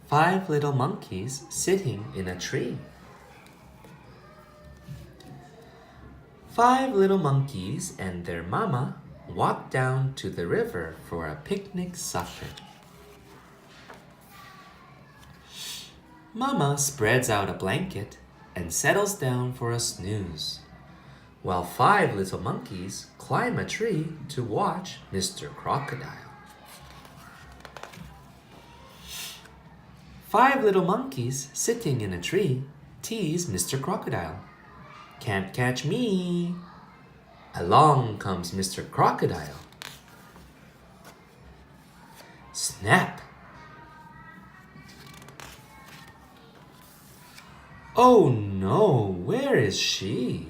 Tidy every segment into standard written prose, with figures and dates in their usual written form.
5 little monkeys sitting in a tree. 5 little monkeys and their mama walk down to the river for a picnic supper. Mama spreads out a blanket and settles down for a snooze, while 5 little monkeys climb a tree to watch Mr. Crocodile. 5 little monkeys sitting in a tree tease Mr. Crocodile. Can't catch me. Along comes Mr. Crocodile. Snap! Oh no, where is she?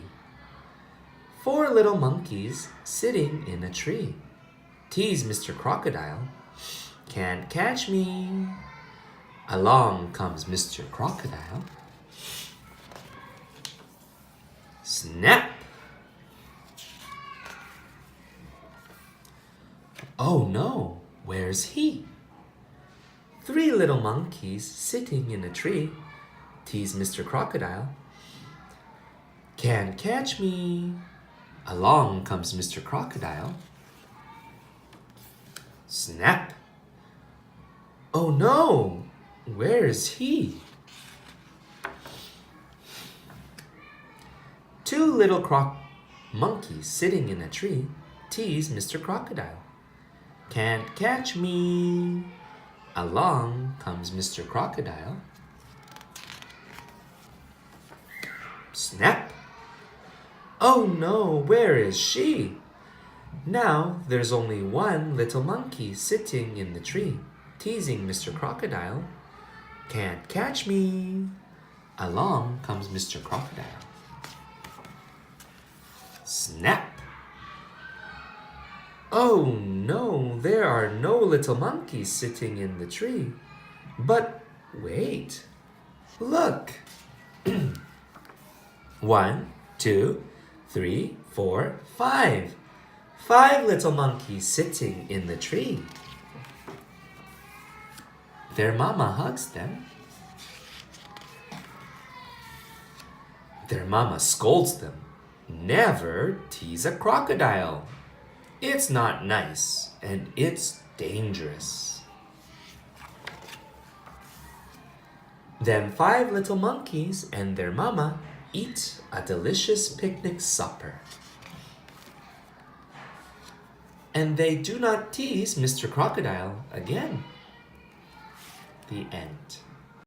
4 little monkeys sitting in a tree tease Mr. Crocodile. Can't catch me. Along comes Mr. Crocodile. Snap! Oh no, where's he? 3 little monkeys sitting in a tree tease Mr. Crocodile. Can't catch me. Along comes Mr. Crocodile. Snap! Oh no, where is he? 2 little monkeys sitting in a tree tease Mr. Crocodile. Can't catch me. Along comes Mr. Crocodile. Snap! Oh no, where is she? Now there's only 1 little monkey sitting in the tree, teasing Mr. Crocodile. Can't catch me. Along comes Mr. Crocodile. Snap! Oh no, there are no little monkeys sitting in the tree. But wait, look. 1, 2, 3, 4, 5. 5 little monkeys sitting in the tree. Their mama hugs them. Their mama scolds them. Never tease a crocodile. It's not nice and it's dangerous. Then 5 little monkeys and their mama eat a delicious picnic supper. And they do not tease Mr. Crocodile again. The end.